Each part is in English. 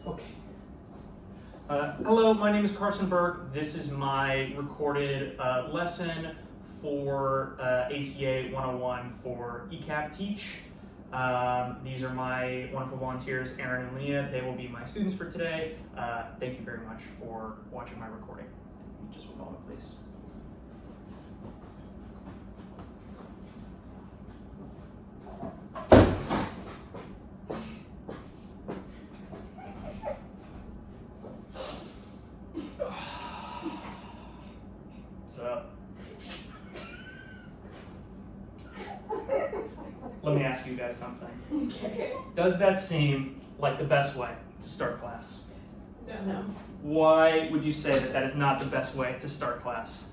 Okay. Hello, my name is Carson Burke. This is my recorded lesson for ACA 101 for ECAP Teach. These are my wonderful volunteers, Aaron and Leah. They will be my students for today. Thank you very much for watching my recording. Just one moment, please. Let me ask you guys something. Okay. Does that seem like the best way to start class? No. Why would you say that that is not the best way to start class?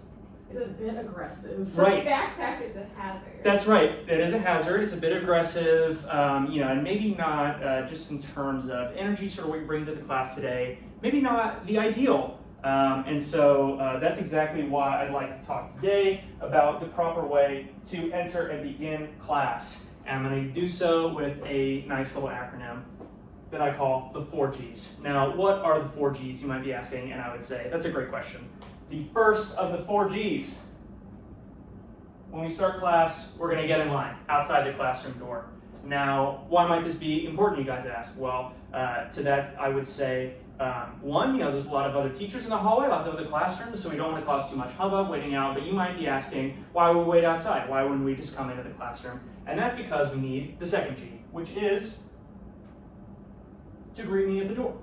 It's a bit aggressive. Right. The backpack is a hazard. That's right. It is a hazard. It's a bit aggressive, and maybe not just in terms of energy, sort of what you bring to the class today, maybe not the ideal. And so that's exactly why I'd like to talk today about the proper way to enter and begin class. And I'm going to do so with a nice little acronym that I call the 4 Gs. Now, what are the 4 Gs, you might be asking, and I would say, that's a great question. The first of the 4 Gs, when we start class, we're going to get in line outside the classroom door. Now, why might this be important, you guys ask? Well, to that I would say, one, there's a lot of other teachers in the hallway, lots of other classrooms, so we don't want to cause too much hubbub waiting out, but you might be asking, why would we wait outside? Why wouldn't we just come into the classroom? And that's because we need the second G, which is to greet me at the door.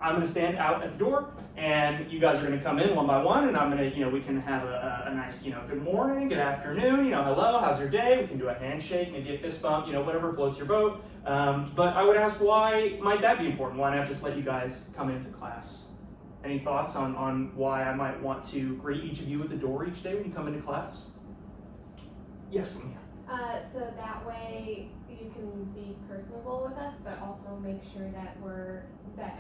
I'm going to stand out at the door, and you guys are going to come in one by one, and I'm going to, we can have a nice, good morning, good afternoon, hello, how's your day? We can do a handshake, maybe a fist bump, whatever floats your boat. But I would ask, why might that be important? Why not just let you guys come into class? Any thoughts on why I might want to greet each of you at the door each day when you come into class? Yes, Leah. So that way you can be personable with us, but also make sure that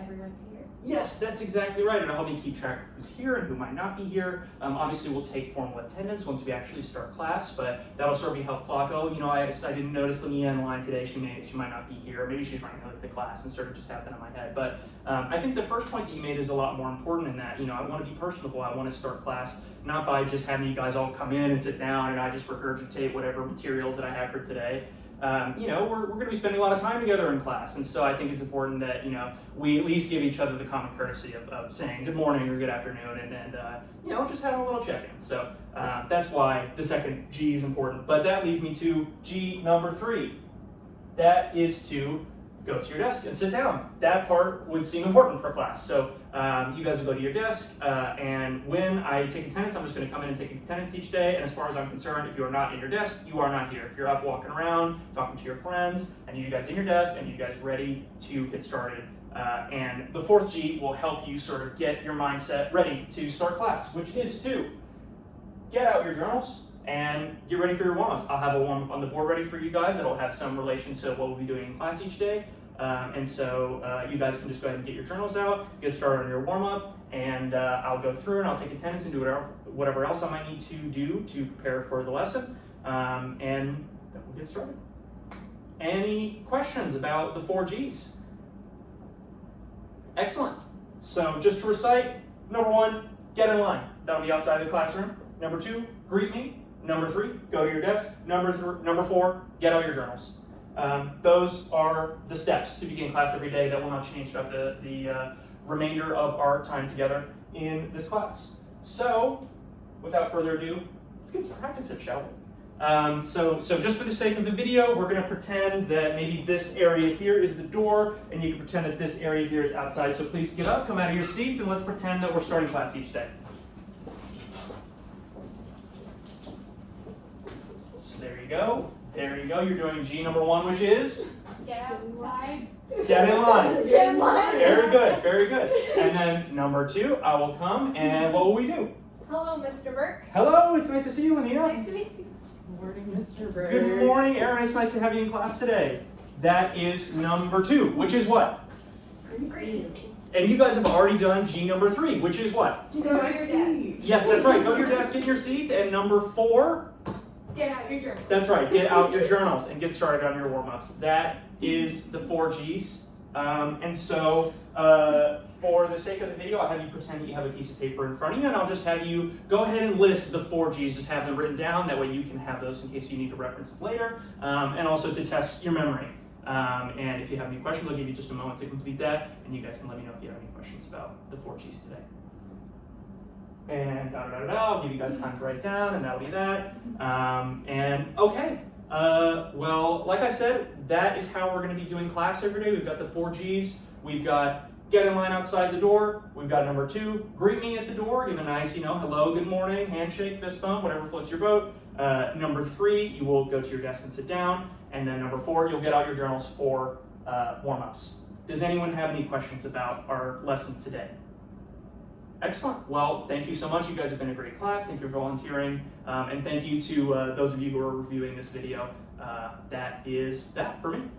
everyone's here. Yes, that's exactly right. It'll help me keep track of who's here and who might not be here. Obviously, we'll take formal attendance once we actually start class, but that'll sort of be help clock. Oh, I didn't notice Leah in line today. She might not be here. Maybe she's running late to class and sort of just have that in my head. But I think the first point that you made is a lot more important in that, I want to be personable. I want to start class not by just having you guys all come in and sit down and I just regurgitate whatever materials that I have for today. We're going to be spending a lot of time together in class, and so I think it's important that we at least give each other the common courtesy of saying good morning or good afternoon, and just having a little check-in. So that's why the second G is important. But that leads me to G number 3. That is to go to your desk and sit down. That part would seem important for class. So you guys will go to your desk, and when I take attendance, I'm just going to come in and take attendance each day. And as far as I'm concerned, if you are not in your desk, you are not here. If you're up walking around, talking to your friends, I need you guys in your desk, and you guys ready to get started. And the 4th G will help you sort of get your mindset ready to start class, which is to get out your journals and get ready for your warm-ups. I'll have a warm-up on the board ready for you guys. It'll have some relation to what we'll be doing in class each day. And so you guys can just go ahead and get your journals out, get started on your warm-up, and I'll go through and I'll take attendance and do whatever else I might need to do to prepare for the lesson, and then we'll get started. Any questions about the 4 Gs? Excellent. So just to recite, number 1, get in line. That'll be outside the classroom. Number 2, greet me. Number 3, go to your desk. Number 4, get out your journals. Those are the steps to begin class every day that will not change throughout the remainder of our time together in this class. So, without further ado, let's get to practice it, shall we? So just for the sake of the video, we're going to pretend that maybe this area here is the door, and you can pretend that this area here is outside. So please get up, come out of your seats, and let's pretend that we're starting class each day. So there you go. There you go. You're doing G number 1, which is? Get outside. Get in line. Get in line. Very good, very good. And then number 2, I will come, and what will we do? Hello, Mr. Burke. Hello, it's nice to see you, Leah. Nice to meet you. Good morning, Mr. Burke. Good morning, Aaron. It's nice to have you in class today. That is number 2, which is what? Greet you. And you guys have already done G number 3, which is what? Go to your desk. Yes, that's right. Go to your desk, get your seats. And number 4? Get out your journal. That's right. Get out your journals and get started on your warm-ups. That is the 4 Gs. And so for the sake of the video, I'll have you pretend that you have a piece of paper in front of you, and I'll just have you go ahead and list the 4 Gs, just have them written down, that way you can have those in case you need to reference them later, and also to test your memory. And if you have any questions, I'll give you just a moment to complete that, and you guys can let me know if you have any questions about the 4 Gs today. And I'll give you guys time to write down, and that'll be that. And okay, well, like I said, that is how we're going to be doing class every day. We've got the 4 Gs. We've got get in line outside the door. We've got number 2, greet me at the door. Give a nice, hello, good morning, handshake, fist bump, whatever floats your boat. Number 3, you will go to your desk and sit down. And then number 4, you'll get out your journals for warm-ups. Does anyone have any questions about our lesson today? Excellent. Well, thank you so much. You guys have been a great class. Thank you for volunteering. And thank you to those of you who are reviewing this video. That is that for me.